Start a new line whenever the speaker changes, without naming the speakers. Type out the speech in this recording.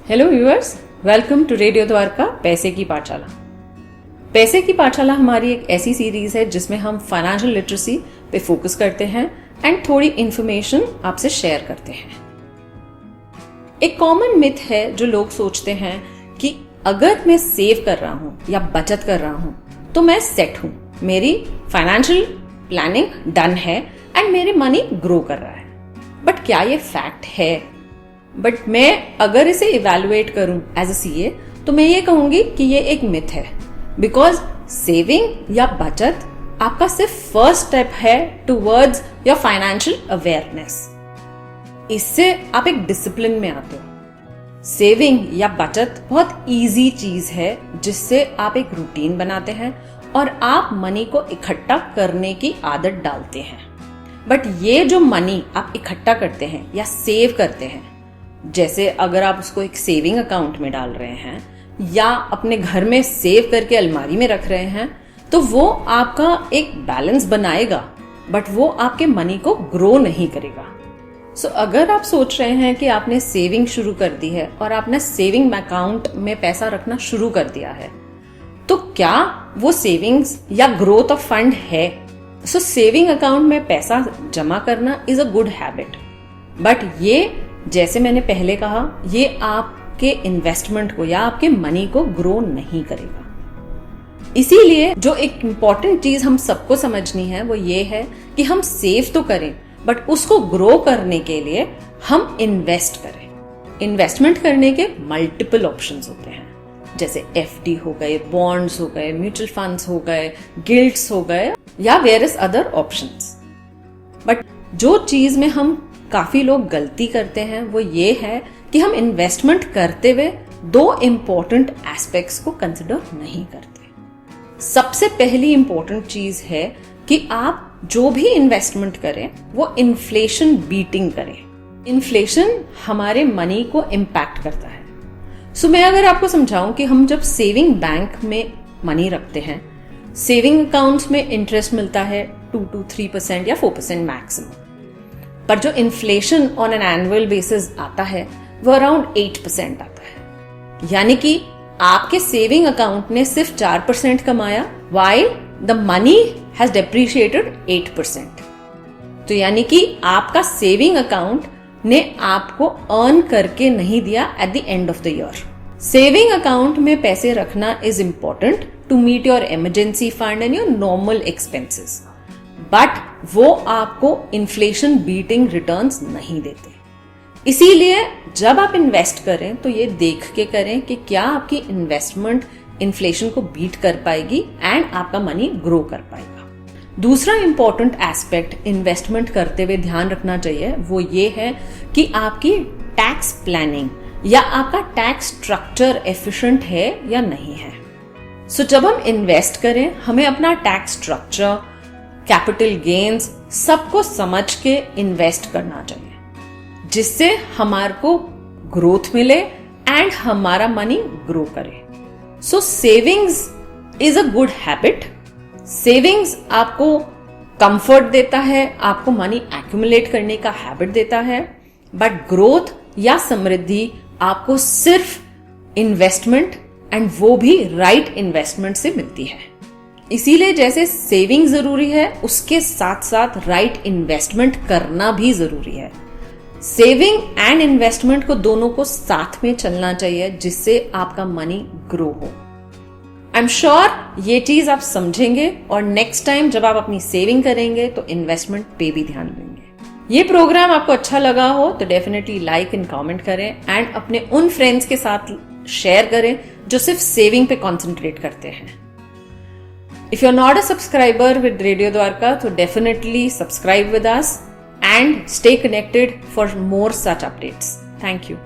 Hello viewers, welcome to radio Dwarka पैसे की पाठशाला। पैसे की पाठशाला हमारी एक ऐसी सीरीज है जिसमें हम फाइनेंशियल लिटरेसी पे फोकस करते हैं एंड थोड़ी इंफॉर्मेशन आपसे शेयर करते हैं। एक कॉमन मिथ है जो लोग सोचते हैं कि अगर मैं सेव कर रहा हूं या बचत कर रहा हूं तो मैं सेट हूं, मेरी फाइनेंशियल प्लानिंग डन है एंड मेरे मनी ग्रो कर रहा है। बट क्या ये फैक्ट है? बट मैं अगर इसे इवैल्यूएट करूं एज अ सीए तो मैं ये कहूंगी कि ये एक मिथ है, बिकॉज सेविंग या बचत आपका सिर्फ फर्स्ट स्टेप है टुवर्ड्स योर फाइनेंशियल अवेयरनेस। इससे आप एक डिसिप्लिन में आते हो। सेविंग या बचत बहुत इजी चीज है जिससे आप एक रूटीन बनाते हैं और आप मनी को इकट्ठा करने की आदत डालते हैं। बट ये जो मनी आप इकट्ठा करते हैं या सेव करते हैं, जैसे अगर आप उसको एक सेविंग अकाउंट में डाल रहे हैं या अपने घर में सेव करके अलमारी में रख रहे हैं, तो वो आपका एक बैलेंस बनाएगा, बट वो आपके मनी को ग्रो नहीं करेगा। सो अगर आप सोच रहे हैं कि आपने सेविंग शुरू कर दी है और आपने सेविंग अकाउंट में पैसा रखना शुरू कर दिया है, तो क्या वो सेविंग्स या ग्रोथ ऑफ फंड है? सो सेविंग अकाउंट में पैसा जमा करना is a good habit, but ये जैसे मैंने पहले कहा, ये आपके इन्वेस्टमेंट को या आपके मनी को ग्रो नहीं करेगा। इसीलिए जो एक इम्पॉर्टेंट चीज हम सबको समझनी है वो ये है कि हम सेव तो करें, बट उसको ग्रो करने के लिए हम इन्वेस्ट करें। इन्वेस्टमेंट करने के मल्टीपल ऑप्शंस होते हैं, जैसे एफडी हो गए, बॉन्ड्स हो गए, म्यूचुअल फंड्स हो गए, गिल्ड्स हो गए या वेरियस अदर ऑप्शंस। बट जो चीज में हम काफी लोग गलती करते हैं वो ये है कि हम इन्वेस्टमेंट करते हुए दो इंपॉर्टेंट एस्पेक्ट्स को कंसिडर नहीं करते। सबसे पहली इंपॉर्टेंट चीज है कि आप जो भी इन्वेस्टमेंट करें वो इन्फ्लेशन बीटिंग करें। इन्फ्लेशन हमारे मनी को इम्पैक्ट करता है। सो मैं अगर आपको समझाऊं कि हम जब सेविंग बैंक में मनी रखते हैं, सेविंग अकाउंट्स में इंटरेस्ट मिलता है 2 to 3% या 4% मैक्सिमम, पर जो inflation on an annual basis आता है वो अराउंड 8% आता है। यानी कि आपके सेविंग अकाउंट ने सिर्फ 4% कमाया, while the money has depreciated 8%। तो यानी कि आपका सेविंग अकाउंट ने आपको अर्न करके नहीं दिया at the end of the year. Saving account में पैसे रखना is important to meet your emergency fund and your normal expenses, but वो आपको इन्फ्लेशन बीटिंग रिटर्न्स नहीं देते। इसीलिए जब आप इन्वेस्ट करें तो ये देख के करें कि क्या आपकी इन्वेस्टमेंट इन्फ्लेशन को बीट कर पाएगी एंड आपका मनी ग्रो कर पाएगा। दूसरा इंपॉर्टेंट एस्पेक्ट इन्वेस्टमेंट करते हुए ध्यान रखना चाहिए वो ये है कि आपकी टैक्स प्लानिंग या आपका टैक्स स्ट्रक्चर एफिशिएंट है या नहीं है। सो जब हम इन्वेस्ट करें हमें अपना टैक्स स्ट्रक्चर, कैपिटल गेन्स सबको समझ के इन्वेस्ट करना चाहिए, जिससे हमारे को ग्रोथ मिले एंड हमारा मनी ग्रो करे। So savings is a good habit. Savings आपको कंफर्ट देता है, आपको मनी एक्यूमुलेट करने का हैबिट देता है, बट ग्रोथ या समृद्धि आपको सिर्फ इन्वेस्टमेंट एंड वो भी राइट इन्वेस्टमेंट से मिलती है। इसीलिए जैसे सेविंग जरूरी है, उसके साथ साथ राइट इन्वेस्टमेंट करना भी जरूरी है। सेविंग एंड इन्वेस्टमेंट को दोनों को साथ में चलना चाहिए, जिससे आपका मनी ग्रो हो। आई एम श्योर ये चीज आप समझेंगे और नेक्स्ट टाइम जब आप अपनी सेविंग करेंगे तो इन्वेस्टमेंट पे भी ध्यान देंगे। ये प्रोग्राम आपको अच्छा लगा हो तो डेफिनेटली लाइक एंड कमेंट करें एंड अपने उन फ्रेंड्स के साथ शेयर करें जो सिर्फ सेविंग पे कॉन्सेंट्रेट करते हैं। If you're not a subscriber with Radio Dwarka, so definitely subscribe with us and stay connected for more such updates. Thank you.